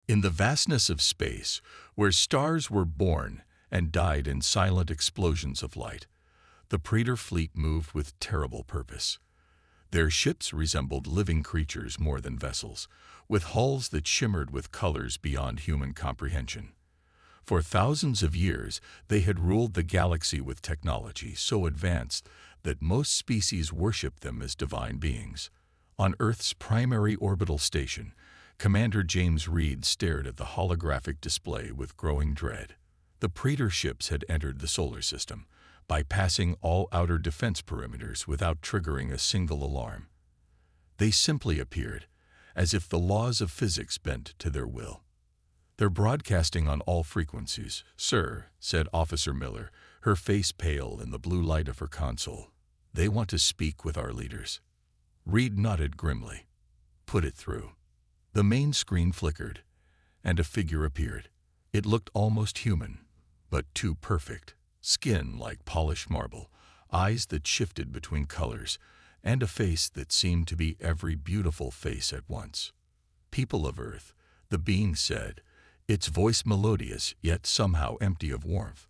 In the vastness of space, where stars were born and died in silent explosions of light, the Praetor fleet moved with terrible purpose. Their ships resembled living creatures more than vessels, with hulls that shimmered with colors beyond human comprehension. For thousands of years, they had ruled the galaxy with technology so advanced that most species worshipped them as divine beings. On Earth's primary orbital station, Commander James Reed stared at the holographic display with growing dread. The Praetor ships had entered the solar system, bypassing all outer defense perimeters without triggering a single alarm. They simply appeared, as if the laws of physics bent to their will. "They're broadcasting on all frequencies, sir," said Officer Miller, her face pale in the blue light of her console. "They want to speak with our leaders." Reed nodded grimly. "Put it through." The main screen flickered, and a figure appeared. It looked almost human, but too perfect. Skin like polished marble, eyes that shifted between colors, and a face that seemed to be every beautiful face at once. "People of Earth," the being said, its voice melodious yet somehow empty of warmth.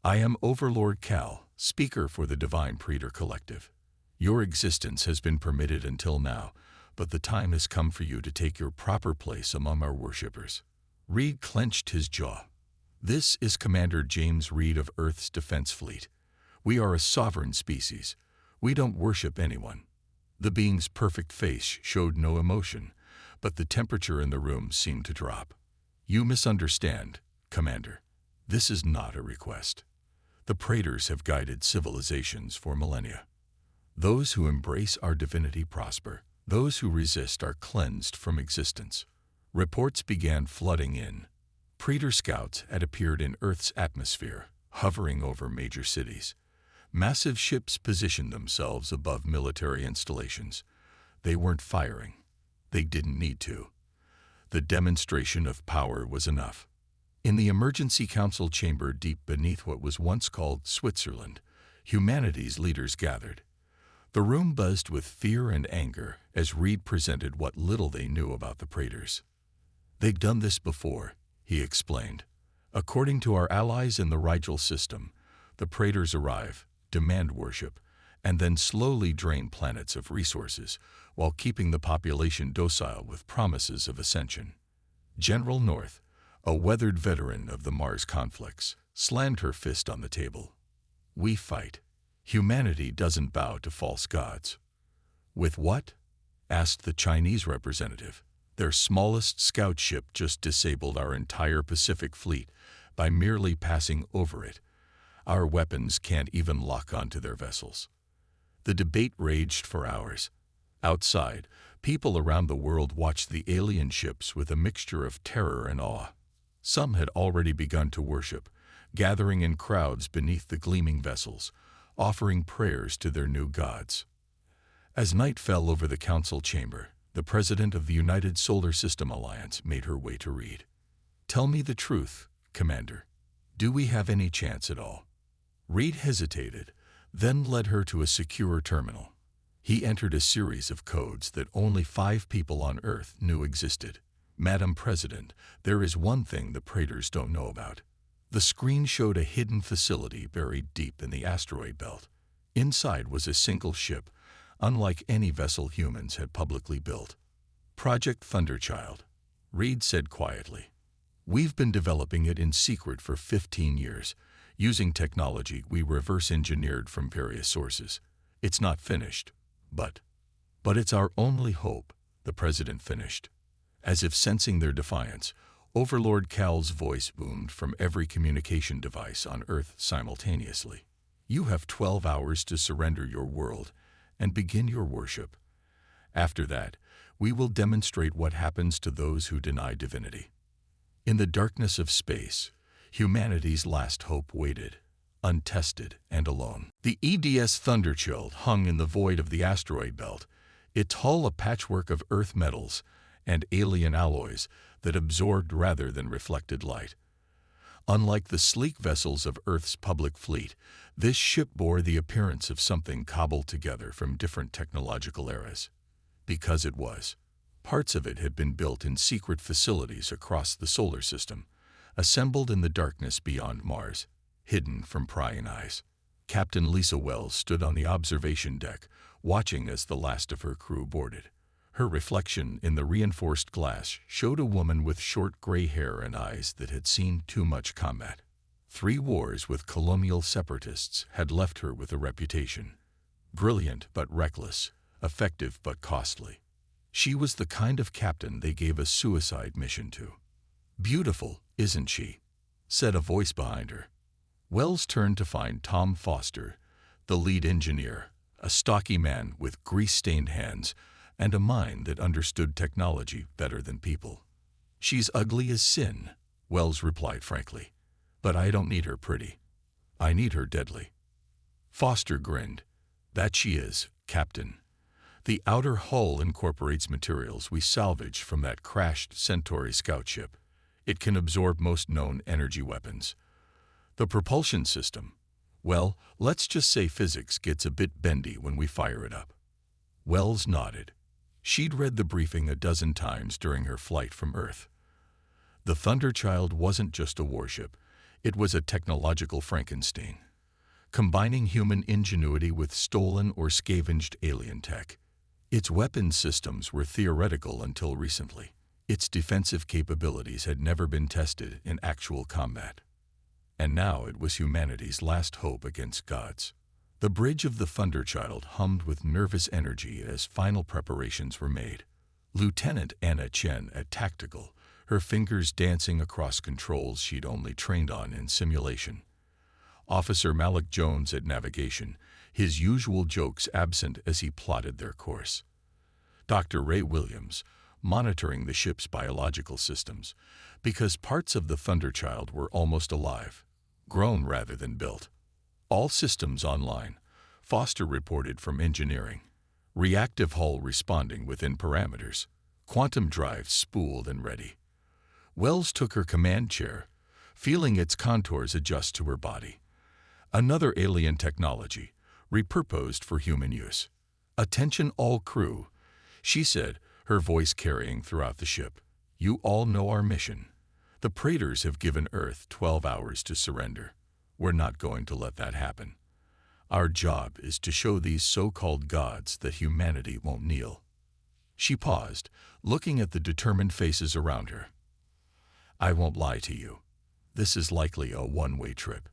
"I am Overlord Cal, speaker for the Divine Praetor Collective. Your existence has been permitted until now, but the time has come for you to take your proper place among our worshippers." Reed clenched his jaw. "This is Commander James Reed of Earth's Defense Fleet. We are a sovereign species. We don't worship anyone." The being's perfect face showed no emotion, but the temperature in the room seemed to drop. "You misunderstand, Commander. This is not a request. The Praetors have guided civilizations for millennia. Those who embrace our divinity prosper. Those who resist are cleansed from existence." Reports began flooding in. Praetor scouts had appeared in Earth's atmosphere, hovering over major cities. Massive ships positioned themselves above military installations. They weren't firing. They didn't need to. The demonstration of power was enough. In the emergency council chamber deep beneath what was once called Switzerland, humanity's leaders gathered. The room buzzed with fear and anger as Reed presented what little they knew about the Praetors. "They've done this before," he explained. "According to our allies in the Rigel system, the Praetors arrive, demand worship, and then slowly drain planets of resources while keeping the population docile with promises of ascension." General North, a weathered veteran of the Mars conflicts, slammed her fist on the table. "We fight. Humanity doesn't bow to false gods." "With what?" asked the Chinese representative. "Their smallest scout ship just disabled our entire Pacific fleet by merely passing over it. Our weapons can't even lock onto their vessels." The debate raged for hours. Outside, people around the world watched the alien ships with a mixture of terror and awe. Some had already begun to worship, gathering in crowds beneath the gleaming vessels, offering prayers to their new gods. As night fell over the council chamber, the president of the United Solar System Alliance made her way to Reed. "Tell me the truth, Commander. Do we have any chance at all?" Reed hesitated, then led her to a secure terminal. He entered a series of codes that only 5 people on Earth knew existed. "Madam President, there is one thing the Praetors don't know about." The screen showed a hidden facility buried deep in the asteroid belt. Inside was a single ship, unlike any vessel humans had publicly built. "Project Thunderchild," Reed said quietly. "We've been developing it in secret for 15 years, using technology we reverse-engineered from various sources. It's not finished, but it's our only hope," the president finished. As if sensing their defiance, Overlord Cal's voice boomed from every communication device on Earth simultaneously. "You have 12 hours to surrender your world and begin your worship. After that, we will demonstrate what happens to those who deny divinity." In the darkness of space, humanity's last hope waited, untested and alone. The EDS Thunderchild hung in the void of the asteroid belt, its hull a patchwork of Earth metals and alien alloys that absorbed rather than reflected light. Unlike the sleek vessels of Earth's public fleet, this ship bore the appearance of something cobbled together from different technological eras. Because it was. Parts of it had been built in secret facilities across the solar system, assembled in the darkness beyond Mars, hidden from prying eyes. Captain Lisa Wells stood on the observation deck, watching as the last of her crew boarded. Her reflection in the reinforced glass showed a woman with short gray hair and eyes that had seen too much combat. 3 wars with colonial separatists had left her with a reputation. Brilliant but reckless, effective but costly. She was the kind of captain they gave a suicide mission to. "Beautiful, isn't she?" said a voice behind her. Wells turned to find Tom Foster, the lead engineer, a stocky man with grease-stained hands and a mind that understood technology better than people. "She's ugly as sin," Wells replied frankly. "But I don't need her pretty. I need her deadly." Foster grinned. "That she is, Captain. The outer hull incorporates materials we salvaged from that crashed Centauri scout ship. It can absorb most known energy weapons. The propulsion system, well, let's just say physics gets a bit bendy when we fire it up." Wells nodded. She'd read the briefing a dozen times during her flight from Earth. The Thunderchild wasn't just a warship. It was a technological Frankenstein, combining human ingenuity with stolen or scavenged alien tech. Its weapons systems were theoretical until recently. Its defensive capabilities had never been tested in actual combat. And now it was humanity's last hope against gods. The bridge of the Thunderchild hummed with nervous energy as final preparations were made. Lieutenant Anna Chen at Tactical, her fingers dancing across controls she'd only trained on in simulation. Officer Malik Jones at Navigation, his usual jokes absent as he plotted their course. Dr. Ray Williams, monitoring the ship's biological systems, because parts of the Thunderchild were almost alive, grown rather than built. All systems online, Foster reported from engineering. Reactive hull responding within parameters. Quantum drives spooled and ready. Wells took her command chair, feeling its contours adjust to her body. Another alien technology, repurposed for human use. "Attention all crew," she said, her voice carrying throughout the ship. "You all know our mission. The Praetors have given Earth 12 hours to surrender. We're not going to let that happen. Our job is to show these so-called gods that humanity won't kneel." She paused, looking at the determined faces around her. "I won't lie to you. This is likely a one-way trip.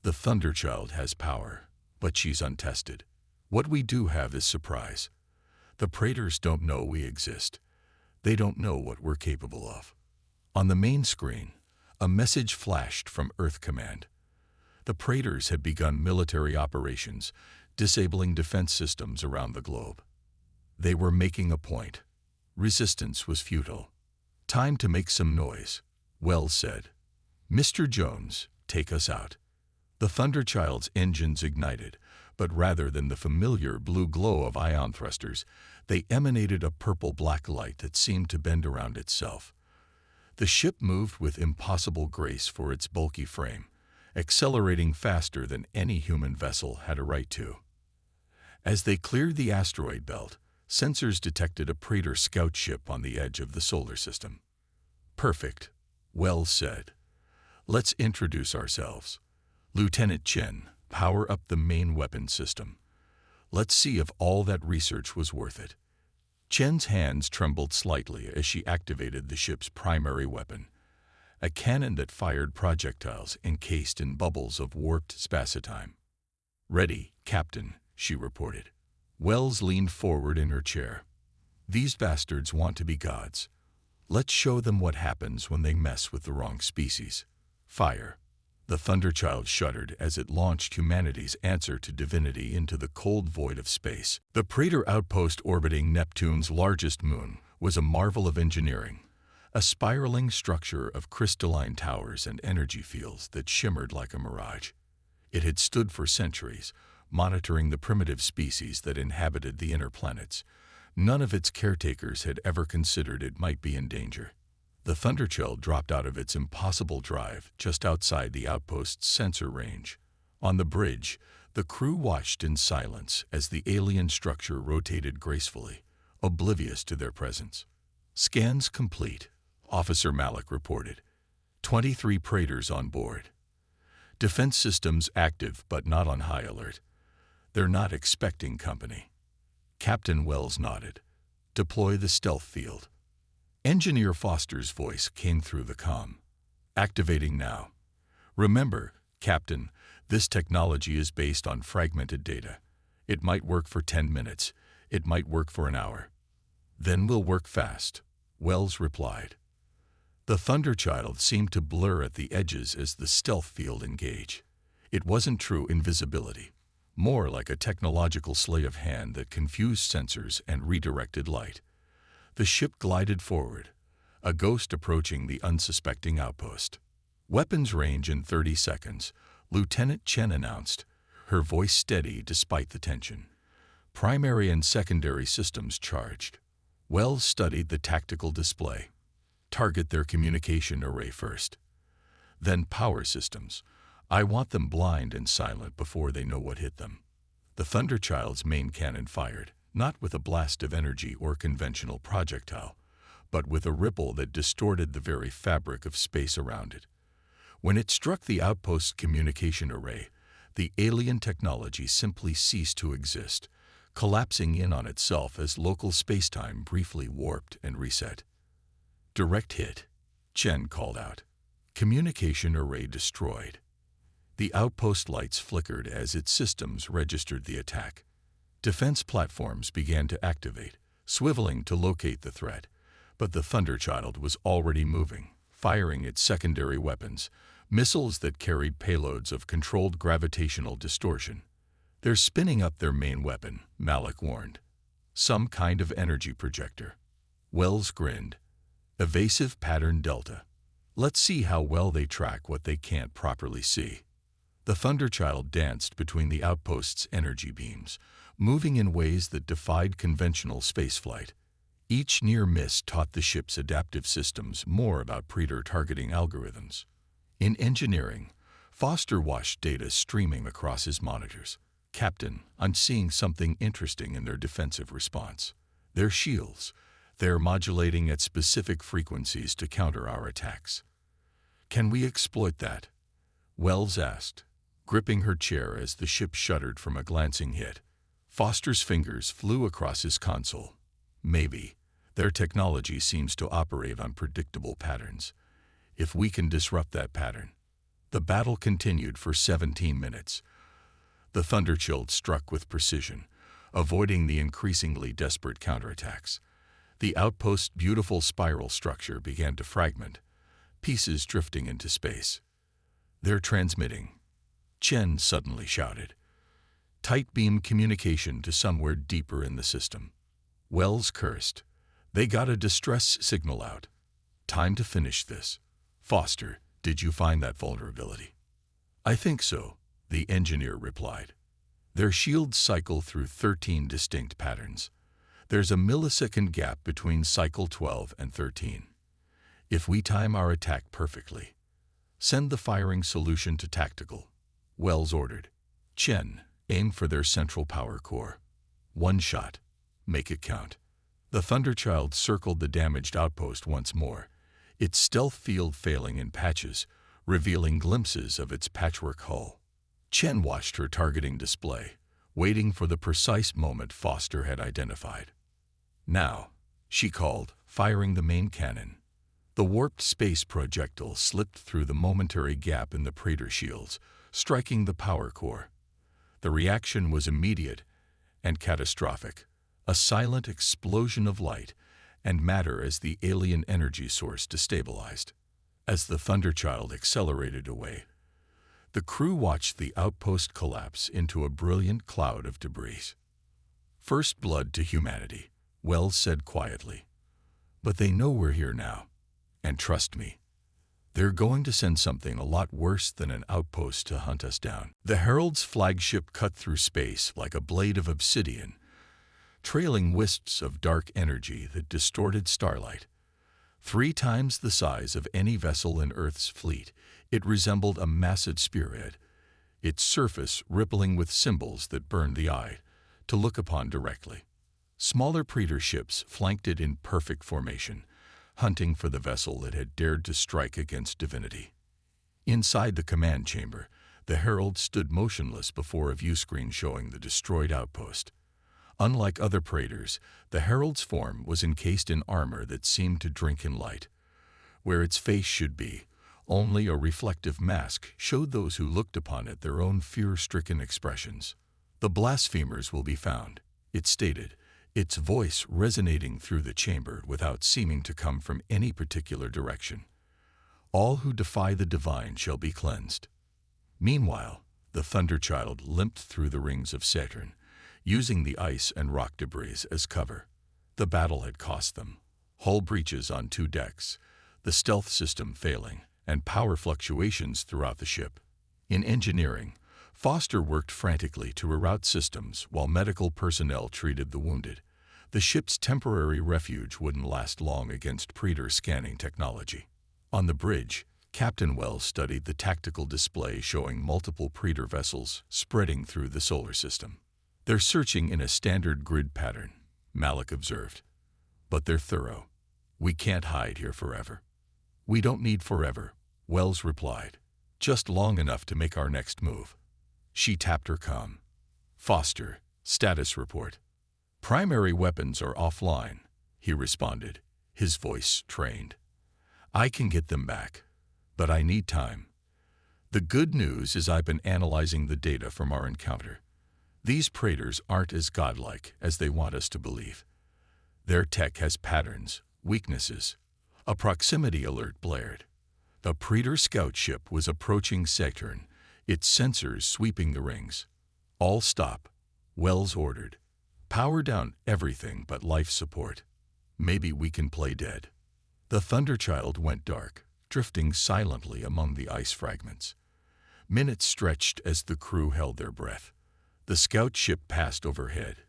The Thunderchild has power, but she's untested. What we do have is surprise. The Praetors don't know we exist. They don't know what we're capable of." On the main screen, a message flashed from Earth Command. The Praetors had begun military operations, disabling defense systems around the globe. They were making a point. Resistance was futile. "Time to make some noise," Wells said. "Mr. Jones, take us out." The Thunderchild's engines ignited, but rather than the familiar blue glow of ion thrusters, they emanated a purple-black light that seemed to bend around itself. The ship moved with impossible grace for its bulky frame, accelerating faster than any human vessel had a right to. As they cleared the asteroid belt, sensors detected a Praetor scout ship on the edge of the solar system. "Perfect," Wells said. "Let's introduce ourselves. Lieutenant Chen, power up the main weapon system. Let's see if all that research was worth it." Chen's hands trembled slightly as she activated the ship's primary weapon, a cannon that fired projectiles encased in bubbles of warped spacitime. "Ready, Captain," she reported. Wells leaned forward in her chair. "These bastards want to be gods. Let's show them what happens when they mess with the wrong species. Fire." The Thunderchild shuddered as it launched humanity's answer to divinity into the cold void of space. The Praetor outpost orbiting Neptune's largest moon was a marvel of engineering, a spiraling structure of crystalline towers and energy fields that shimmered like a mirage. It had stood for centuries, monitoring the primitive species that inhabited the inner planets. None of its caretakers had ever considered it might be in danger. The Thunderchild dropped out of its impossible drive just outside the outpost's sensor range. On the bridge, the crew watched in silence as the alien structure rotated gracefully, oblivious to their presence. Scans complete, Officer Malik reported. 23 Praetors on board. Defense systems active but not on high alert. They're not expecting company. Captain Wells nodded. Deploy the stealth field. Engineer Foster's voice came through the comm. Activating now. Remember, Captain, this technology is based on fragmented data. It might work for 10 minutes. It might work for an hour. Then we'll work fast, Wells replied. The Thunderchild seemed to blur at the edges as the stealth field engaged. It wasn't true invisibility, more like a technological sleight of hand that confused sensors and redirected light. The ship glided forward, a ghost approaching the unsuspecting outpost. Weapons range in 30 seconds, Lieutenant Chen announced, her voice steady despite the tension. Primary and secondary systems charged. Wells studied the tactical display. Target their communication array first. Then power systems. I want them blind and silent before they know what hit them. The Thunderchild's main cannon fired, not with a blast of energy or conventional projectile, but with a ripple that distorted the very fabric of space around it. When it struck the outpost's communication array, the alien technology simply ceased to exist, collapsing in on itself as local spacetime briefly warped and reset. Direct hit, Chen called out. Communication array destroyed. The outpost lights flickered as its systems registered the attack. Defense platforms began to activate, swiveling to locate the threat, but the Thunderchild was already moving, firing its secondary weapons, missiles that carried payloads of controlled gravitational distortion. They're spinning up their main weapon, Malik warned. Some kind of energy projector. Wells grinned. Evasive pattern delta. Let's see how well they track what they can't properly see. The Thunderchild danced between the outpost's energy beams, moving in ways that defied conventional spaceflight. Each near miss taught the ship's adaptive systems more about Praetor targeting algorithms. In engineering, Foster watched data streaming across his monitors. Captain, I'm seeing something interesting in their defensive response. Their shields. They're modulating at specific frequencies to counter our attacks. Can we exploit that? Wells asked, gripping her chair as the ship shuddered from a glancing hit. Foster's fingers flew across his console. Maybe. Their technology seems to operate on predictable patterns. If we can disrupt that pattern. The battle continued for 17 minutes. The Thunderchild struck with precision, avoiding the increasingly desperate counterattacks. The outpost's beautiful spiral structure began to fragment, pieces drifting into space. They're transmitting. Chen suddenly shouted. Tight beam communication to somewhere deeper in the system. Wells cursed. They got a distress signal out. Time to finish this. Foster, did you find that vulnerability? I think so, the engineer replied. Their shields cycle through 13 distinct patterns. There's a millisecond gap between cycle 12 and 13. If we time our attack perfectly, send the firing solution to tactical, Wells ordered. Chen, aim for their central power core. One shot. Make it count. The Thunderchild circled the damaged outpost once more, its stealth field failing in patches, revealing glimpses of its patchwork hull. Chen watched her targeting display, waiting for the precise moment Foster had identified. Now, she called, firing the main cannon. The warped space projectile slipped through the momentary gap in the Praetor shields, striking the power core. The reaction was immediate and catastrophic, a silent explosion of light and matter as the alien energy source destabilized. As the Thunderchild accelerated away, the crew watched the outpost collapse into a brilliant cloud of debris. First blood to humanity, Wells said quietly. But they know we're here now. And trust me, they're going to send something a lot worse than an outpost to hunt us down. The Herald's flagship cut through space like a blade of obsidian, trailing wisps of dark energy that distorted starlight. 3 times the size of any vessel in Earth's fleet, it resembled a massive spearhead, its surface rippling with symbols that burned the eye to look upon directly. Smaller Praetor ships flanked it in perfect formation, hunting for the vessel that had dared to strike against divinity. Inside the command chamber, the Herald stood motionless before a viewscreen showing the destroyed outpost. Unlike other Praetors, the Herald's form was encased in armor that seemed to drink in light. Where its face should be, only a reflective mask showed those who looked upon it their own fear-stricken expressions. "The blasphemers will be found," it stated, its voice resonating through the chamber without seeming to come from any particular direction. "All who defy the divine shall be cleansed." Meanwhile, the Thunderchild limped through the rings of Saturn, using the ice and rock debris as cover. The battle had cost them hull breaches on 2 decks, the stealth system failing, and power fluctuations throughout the ship. In engineering, Foster worked frantically to reroute systems while medical personnel treated the wounded. The ship's temporary refuge wouldn't last long against Praetor scanning technology. On the bridge, Captain Wells studied the tactical display showing multiple Praetor vessels spreading through the solar system. "They're searching in a standard grid pattern," Malik observed. "But they're thorough. We can't hide here forever." "We don't need forever," Wells replied. "Just long enough to make our next move." She tapped her comm. "Foster, status report." "Primary weapons are offline," he responded, his voice trained. "I can get them back, but I need time. The good news is I've been analyzing the data from our encounter. These Praetors aren't as godlike as they want us to believe. Their tech has patterns, weaknesses." A proximity alert blared. A Praetor scout ship was approaching Saturn, its sensors sweeping the rings. "All stop," Wells ordered. "Power down everything but life support. Maybe we can play dead." The Thunderchild went dark, drifting silently among the ice fragments. Minutes stretched as the crew held their breath. The scout ship passed overhead,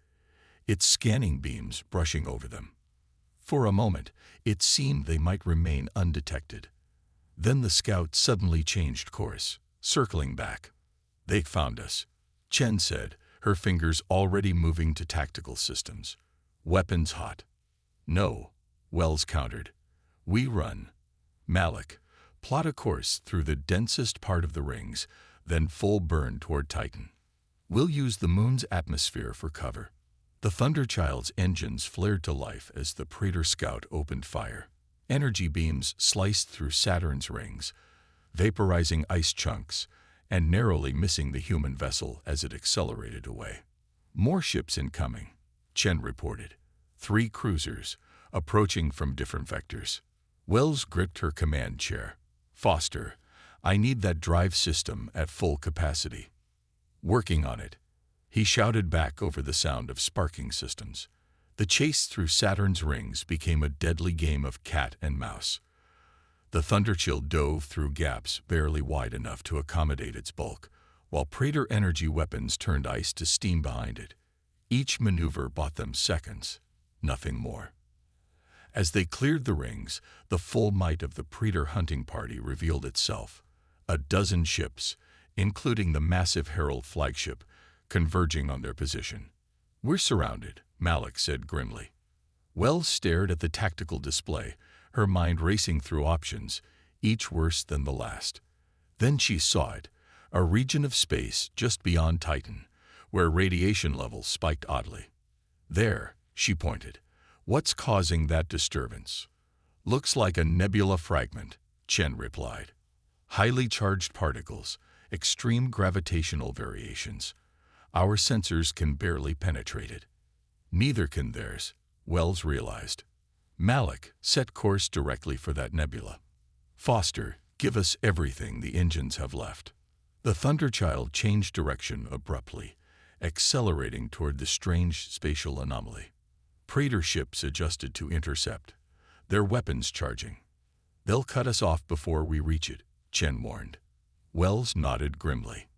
its scanning beams brushing over them. For a moment, it seemed they might remain undetected. Then the scout suddenly changed course, circling back. "They found us," Chen said, her fingers already moving to tactical systems. "Weapons hot." "No," Wells countered. "We run." "Malik, plot a course through the densest part of the rings, then full burn toward Titan. We'll use the moon's atmosphere for cover." The Thunderchild's engines flared to life as the Praetor scout opened fire. Energy beams sliced through Saturn's rings, vaporizing ice chunks and narrowly missing the human vessel as it accelerated away. "More ships incoming," Chen reported. 3 cruisers, approaching from different vectors. Wells gripped her command chair. "Foster, I need that drive system at full capacity." "Working on it," he shouted back over the sound of sparking systems. The chase through Saturn's rings became a deadly game of cat and mouse. The Thunderchild dove through gaps barely wide enough to accommodate its bulk, while Praetor energy weapons turned ice to steam behind it. Each maneuver bought them seconds, nothing more. As they cleared the rings, the full might of the Praetor hunting party revealed itself. A dozen ships, including the massive Herald flagship, converging on their position. "We're surrounded," Malik said grimly. Wells stared at the tactical display, her mind racing through options, each worse than the last. Then she saw it, a region of space just beyond Titan, where radiation levels spiked oddly. "There," she pointed. "What's causing that disturbance?" "Looks like a nebula fragment," Chen replied. "Highly charged particles, extreme gravitational variations. Our sensors can barely penetrate it." Neither can theirs, Wells realized. Malik set course directly for that nebula. "Foster, give us everything the engines have left." The Thunderchild changed direction abruptly, accelerating toward the strange spatial anomaly. Praetor ships adjusted to intercept, their weapons charging. "They'll cut us off before we reach it," Chen warned. Wells nodded grimly.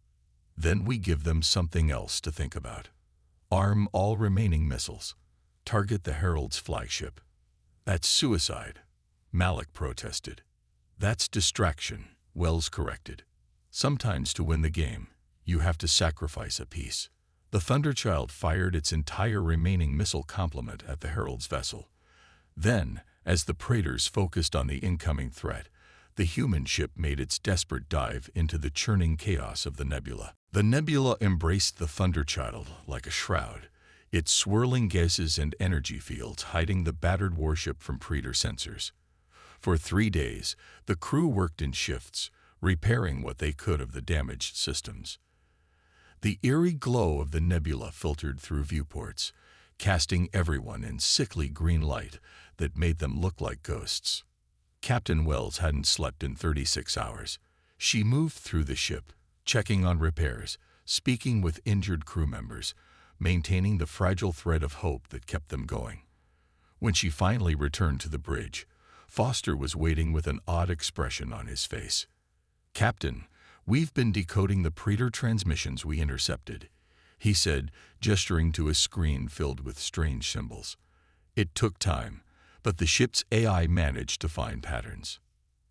"Then we give them something else to think about. Arm all remaining missiles. Target the Herald's flagship." "That's suicide," Malik protested. "That's distraction," Wells corrected. "Sometimes to win the game, you have to sacrifice a piece." The Thunderchild fired its entire remaining missile complement at the Herald's vessel. Then, as the Praetors focused on the incoming threat, the human ship made its desperate dive into the churning chaos of the nebula. The nebula embraced the Thunderchild like a shroud, its swirling gases and energy fields hiding the battered warship from Praetor sensors. For 3 days, the crew worked in shifts, repairing what they could of the damaged systems. The eerie glow of the nebula filtered through viewports, casting everyone in sickly green light that made them look like ghosts. Captain Wells hadn't slept in 36 hours. She moved through the ship, checking on repairs, speaking with injured crew members, maintaining the fragile thread of hope that kept them going. When she finally returned to the bridge, Foster was waiting with an odd expression on his face. "Captain, we've been decoding the Praetor transmissions we intercepted," he said, gesturing to a screen filled with strange symbols. "It took time, but the ship's AI managed to find patterns."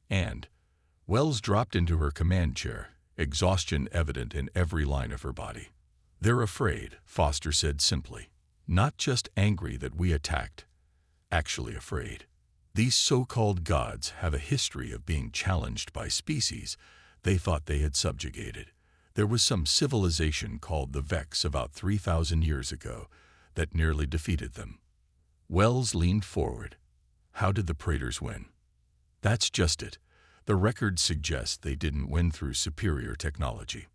And Wells dropped into her command chair, exhaustion evident in every line of her body. "They're afraid," Foster said simply. "Not just angry that we attacked, actually afraid. These so-called gods have a history of being challenged by species they thought they had subjugated. There was some civilization called the Vex about 3,000 years ago that nearly defeated them." Wells leaned forward. "How did the Praetors win?" "That's just it. The records suggest they didn't win through superior technology.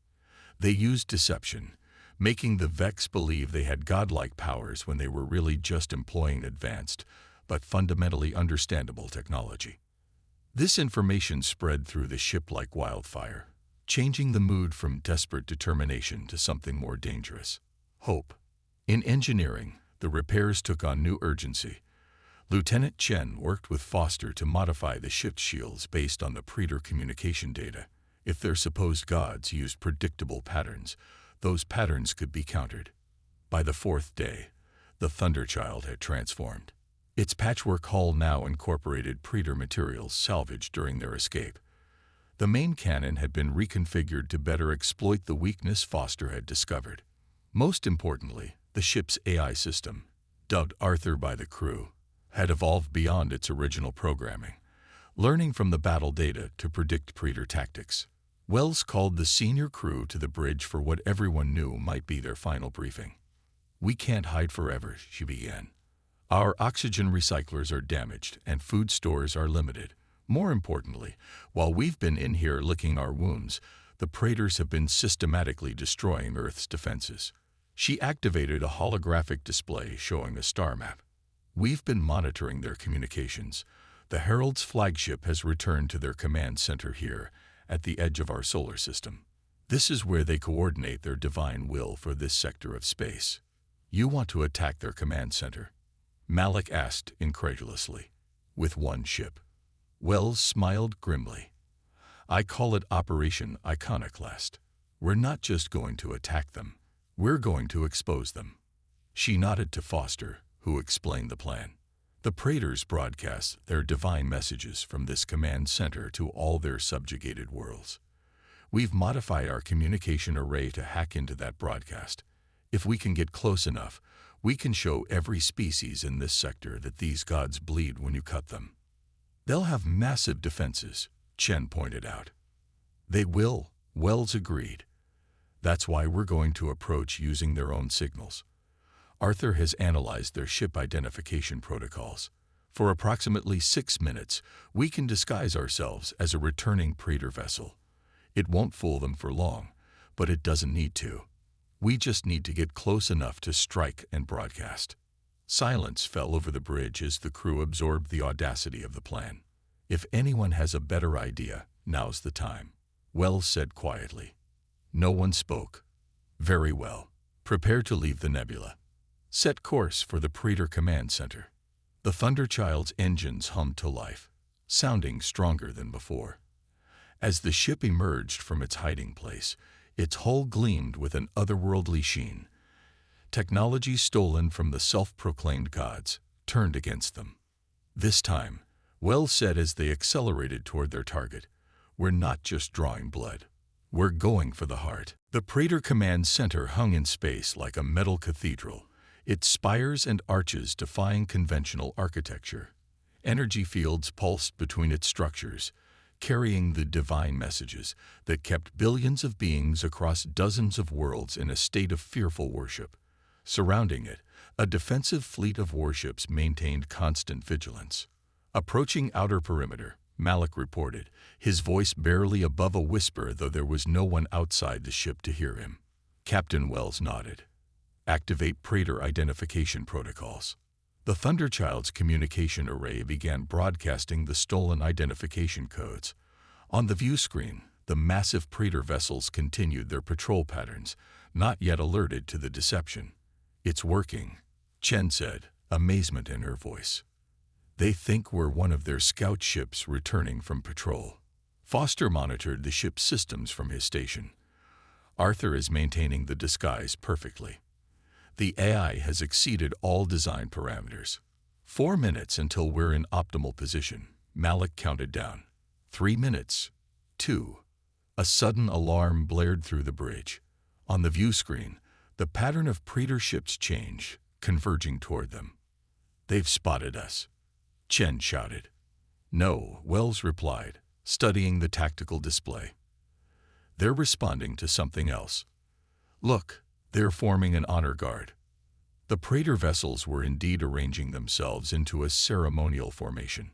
They used deception, making the Vex believe they had godlike powers when they were really just employing advanced, but fundamentally understandable technology." This information spread through the ship like wildfire, changing the mood from desperate determination to something more dangerous: hope. In engineering, the repairs took on new urgency. Lieutenant Chen worked with Foster to modify the ship's shields based on the Praetor communication data. If their supposed gods used predictable patterns, those patterns could be countered. By the 4th day, the Thunderchild had transformed. Its patchwork hull now incorporated Praetor materials salvaged during their escape. The main cannon had been reconfigured to better exploit the weakness Foster had discovered. Most importantly, the ship's AI system, dubbed Arthur by the crew, had evolved beyond its original programming, learning from the battle data to predict Praetor tactics. Wells called the senior crew to the bridge for what everyone knew might be their final briefing. "We can't hide forever," she began. "Our oxygen recyclers are damaged and food stores are limited. More importantly, while we've been in here licking our wounds, the Praetors have been systematically destroying Earth's defenses." She activated a holographic display showing a star map. "We've been monitoring their communications. The Herald's flagship has returned to their command center here, at the edge of our solar system. This is where they coordinate their divine will for this sector of space." "You want to attack their command center?" Malik asked incredulously. "With one ship." Wells smiled grimly. "I call it Operation Iconoclast. We're not just going to attack them. We're going to expose them." She nodded to Foster, who explained the plan. "The Praetors broadcast their divine messages from this command center to all their subjugated worlds. We've modified our communication array to hack into that broadcast. If we can get close enough, we can show every species in this sector that these gods bleed when you cut them." "They'll have massive defenses," Chen pointed out. "They will," Wells agreed. "That's why we're going to approach using their own signals. Arthur has analyzed their ship identification protocols. For approximately 6 minutes, we can disguise ourselves as a returning Praetor vessel. It won't fool them for long, but it doesn't need to. We just need to get close enough to strike and broadcast." Silence fell over the bridge as the crew absorbed the audacity of the plan. "If anyone has a better idea, now's the time," Wells said quietly. No one spoke. "Very well. Prepare to leave the nebula. Set course for the Praetor Command Center." The Thunderchild's engines hummed to life, sounding stronger than before. As the ship emerged from its hiding place, its hull gleamed with an otherworldly sheen. Technology stolen from the self-proclaimed gods turned against them. "This time," Wells said as they accelerated toward their target, "we're not just drawing blood. We're going for the heart. The Praetor Command Center hung in space like a metal cathedral, its spires and arches defying conventional architecture. Energy fields pulsed between its structures, carrying the divine messages that kept billions of beings across dozens of worlds in a state of fearful worship. Surrounding it, a defensive fleet of warships maintained constant vigilance. Approaching outer perimeter, Malik reported, his voice barely above a whisper, though there was no one outside the ship to hear him. Captain Wells nodded. Activate Praetor identification protocols. The Thunderchild's communication array began broadcasting the stolen identification codes. On the view screen, the massive Praetor vessels continued their patrol patterns, not yet alerted to the deception. "It's working," Chen said, amazement in her voice. "They think we're one of their scout ships returning from patrol." Foster monitored the ship's systems from his station. "Arthur is maintaining the disguise perfectly. The AI has exceeded all design parameters. 4 minutes until we're in optimal position." Malik counted down. 3 minutes. 2. A sudden alarm blared through the bridge. On the view screen, the pattern of Praetor ships changed, converging toward them. "They've spotted us," Chen shouted. "No," Wells replied, studying the tactical display. "They're responding to something else. Look, they're forming an honor guard." The Praetor vessels were indeed arranging themselves into a ceremonial formation.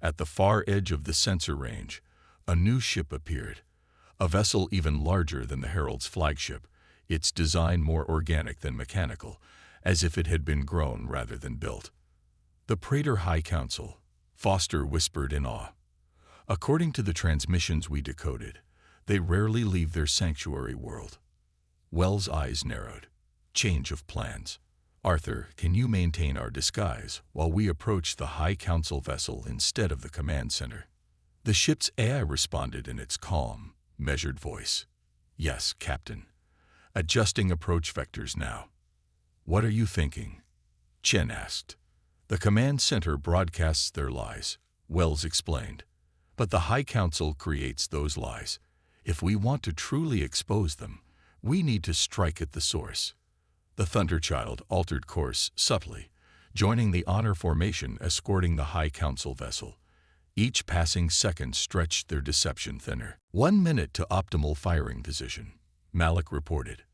At the far edge of the sensor range, a new ship appeared, a vessel even larger than the Herald's flagship, its design more organic than mechanical, as if it had been grown rather than built. "The Praetor High Council," Foster whispered in awe. "According to the transmissions we decoded, they rarely leave their sanctuary world." Wells' eyes narrowed. "Change of plans. Arthur, can you maintain our disguise while we approach the High Council vessel instead of the command center?" The ship's AI responded in its calm, measured voice. "Yes, Captain. Adjusting approach vectors now." "What are you thinking?" Chen asked. "The command center broadcasts their lies," Wells explained. "But the High Council creates those lies. If we want to truly expose them, we need to strike at the source." The Thunderchild altered course subtly, joining the honor formation escorting the High Council vessel. Each passing second stretched their deception thinner. 1 minute to optimal firing position, Malik reported.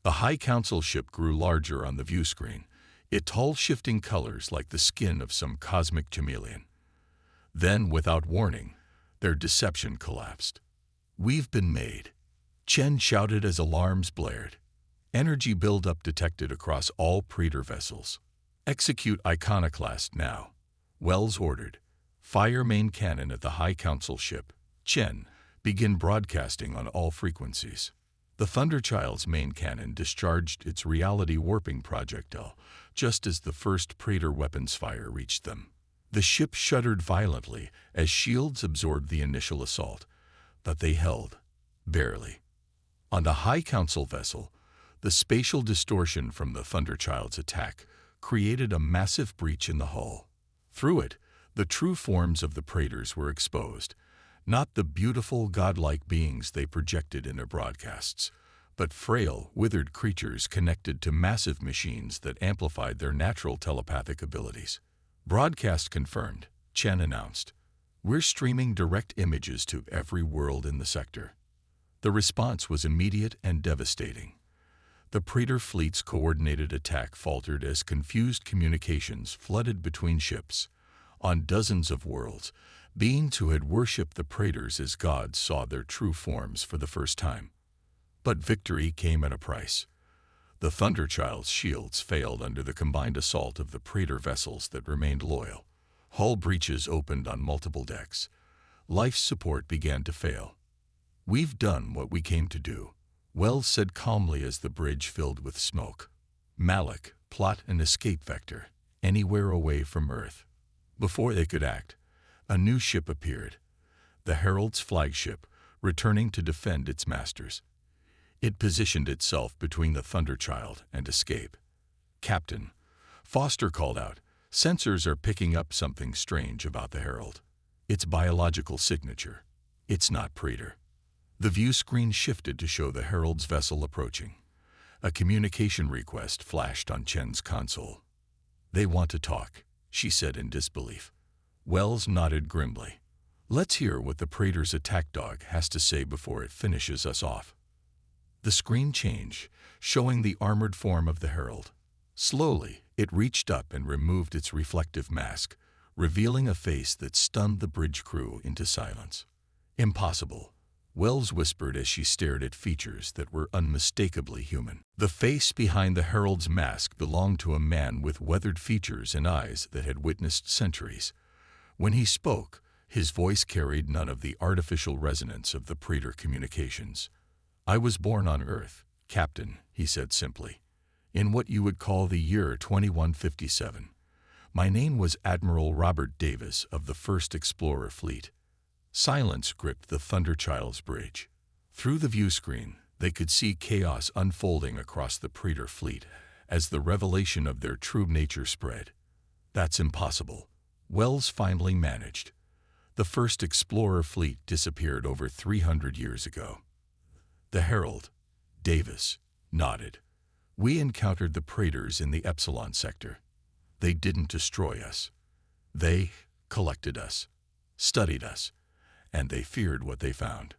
The High Council ship grew larger on the view screen, its hull shifting colors like the skin of some cosmic chameleon. Then, without warning, their deception collapsed. "We've been made," Chen shouted as alarms blared. Energy buildup detected across all Praetor vessels. "Execute Iconoclast now," Wells ordered. "Fire main cannon at the High Council ship. Chen, begin broadcasting on all frequencies." The Thunderchild's main cannon discharged its reality warping projectile just as the first Praetor weapons fire reached them. The ship shuddered violently as shields absorbed the initial assault, but they held, barely. On the High Council vessel, the spatial distortion from the Thunderchild's attack created a massive breach in the hull. Through it, the true forms of the Praetors were exposed, not the beautiful, godlike beings they projected in their broadcasts, but frail, withered creatures connected to massive machines that amplified their natural telepathic abilities. "Broadcast confirmed," Chen announced. "We're streaming direct images to every world in the sector." The response was immediate and devastating. The Praetor fleet's coordinated attack faltered as confused communications flooded between ships. On dozens of worlds, beings who had worshipped the Praetors as gods saw their true forms for the first time. But victory came at a price. The Thunderchild's shields failed under the combined assault of the Praetor vessels that remained loyal. Hull breaches opened on multiple decks. Life support began to fail. "We've done what we came to do," Wells said calmly as the bridge filled with smoke. "Malik, plot an escape vector, anywhere away from Earth." Before they could act, a new ship appeared, the Herald's flagship, returning to defend its masters. It positioned itself between the Thunderchild and escape. "Captain," Foster called out, "sensors are picking up something strange about the Herald. Its biological signature. It's not Praetor." The view screen shifted to show the Herald's vessel approaching. A communication request flashed on Chen's console. "They want to talk," she said in disbelief. Wells nodded grimly. "Let's hear what the Praetor's attack dog has to say before it finishes us off." The screen changed, showing the armored form of the Herald. Slowly, it reached up and removed its reflective mask, revealing a face that stunned the bridge crew into silence. "Impossible," Wells whispered as she stared at features that were unmistakably human. The face behind the Herald's mask belonged to a man with weathered features and eyes that had witnessed centuries. When he spoke, his voice carried none of the artificial resonance of the Praetor communications. "I was born on Earth, Captain," he said simply, "in what you would call the year 2157. My name was Admiral Robert Davis of the 1st Explorer Fleet." Silence gripped the Thunderchild's bridge. Through the view screen, they could see chaos unfolding across the Praetor fleet as the revelation of their true nature spread. "That's impossible," Wells finally managed. "The 1st Explorer Fleet disappeared over 300 years ago." The Herald, Davis, nodded. "We encountered the Praetors in the Epsilon sector. They didn't destroy us. They collected us, studied us, and they feared what they found."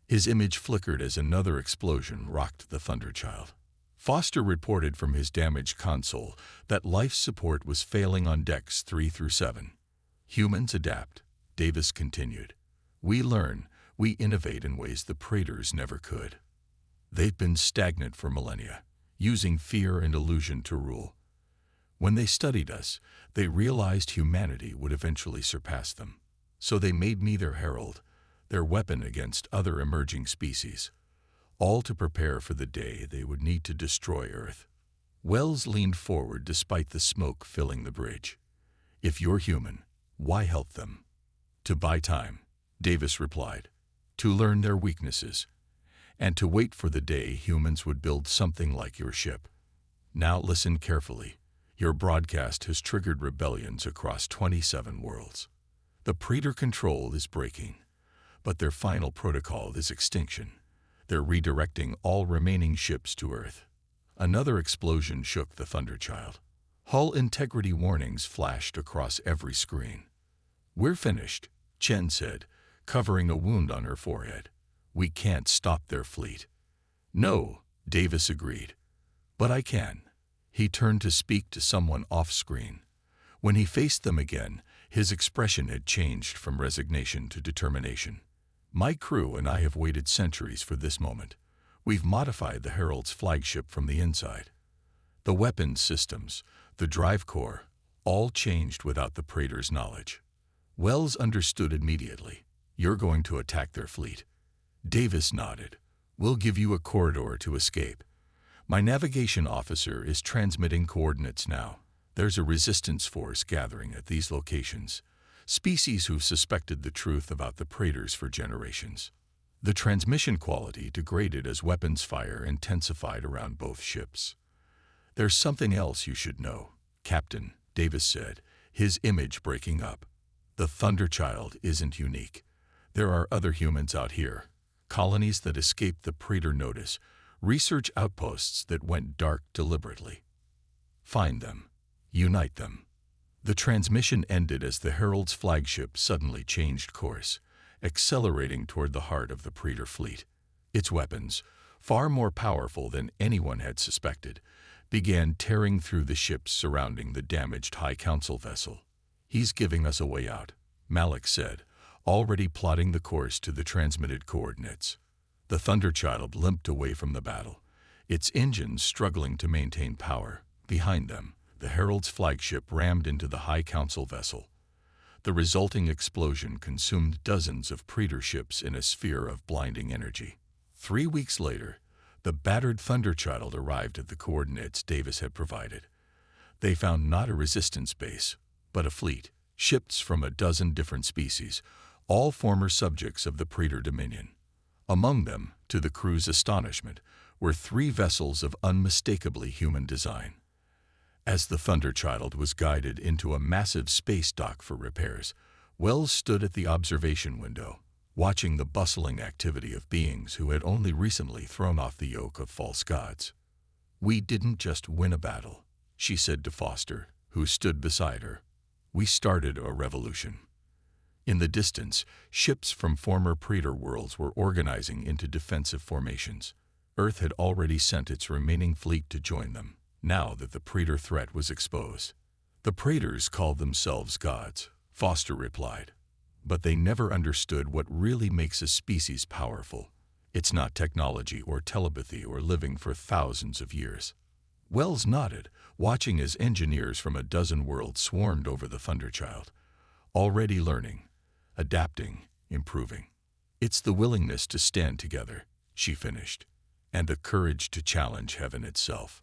His image flickered as another explosion rocked the Thunderchild. Foster reported from his damaged console that life support was failing on decks 3 through 7. "Humans adapt," Davis continued. "We learn, we innovate in ways the Praetors never could. They've been stagnant for millennia, using fear and illusion to rule. When they studied us, they realized humanity would eventually surpass them. So they made me their herald, their weapon against other emerging species, all to prepare for the day they would need to destroy Earth." Wells leaned forward despite the smoke filling the bridge. "If you're human, why help them?" "To buy time," Davis replied. "To learn their weaknesses, and to wait for the day humans would build something like your ship. Now listen carefully. Your broadcast has triggered rebellions across 27 worlds. The Praetor control is breaking, but their final protocol is extinction. They're redirecting all remaining ships to Earth." Another explosion shook the Thunderchild. Hull integrity warnings flashed across every screen. "We're finished," Chen said, covering a wound on her forehead. "We can't stop their fleet." "No," Davis agreed. "But I can." He turned to speak to someone off-screen. When he faced them again, his expression had changed from resignation to determination. "My crew and I have waited centuries for this moment. We've modified the Herald's flagship from the inside. The weapons systems, the drive core, all changed without the Praetor's knowledge." Wells understood immediately. "You're going to attack their fleet." Davis nodded. "We'll give you a corridor to escape. My navigation officer is transmitting coordinates now. There's a resistance force gathering at these locations, species who've suspected the truth about the Praetors for generations." The transmission quality degraded as weapons fire intensified around both ships. "There's something else you should know, Captain," Davis said, his image breaking up. "The Thunderchild isn't unique. There are other humans out here, colonies that escaped the Praetor notice, research outposts that went dark deliberately. Find them. Unite them." The transmission ended as the Herald's flagship suddenly changed course, accelerating toward the heart of the Praetor fleet. Its weapons, far more powerful than anyone had suspected, began tearing through the ships surrounding the damaged High Council vessel. "He's giving us a way out," Malik said, already plotting the course to the transmitted coordinates. The Thunderchild limped away from the battle, its engines struggling to maintain power. Behind them, the Herald's flagship rammed into the High Council vessel. The resulting explosion consumed dozens of Praetor ships in a sphere of blinding energy. 3 weeks later, the battered Thunderchild arrived at the coordinates Davis had provided. They found not a resistance base, but a fleet, ships from a dozen different species, all former subjects of the Praetor Dominion. Among them, to the crew's astonishment, were 3 vessels of unmistakably human design. As the Thunderchild was guided into a massive space dock for repairs, Wells stood at the observation window, watching the bustling activity of beings who had only recently thrown off the yoke of false gods. "We didn't just win a battle," she said to Foster, who stood beside her. "We started a revolution." In the distance, ships from former Predator worlds were organizing into defensive formations. Earth had already sent its remaining fleet to join them, now that the Predator threat was exposed. "The Predators called themselves gods," Foster replied. "But they never understood what really makes a species powerful. It's not technology or telepathy or living for thousands of years." Wells nodded, watching as engineers from a dozen worlds swarmed over the Thunderchild, already learning, adapting, improving. "It's the willingness to stand together," she finished, "and the courage to challenge heaven itself."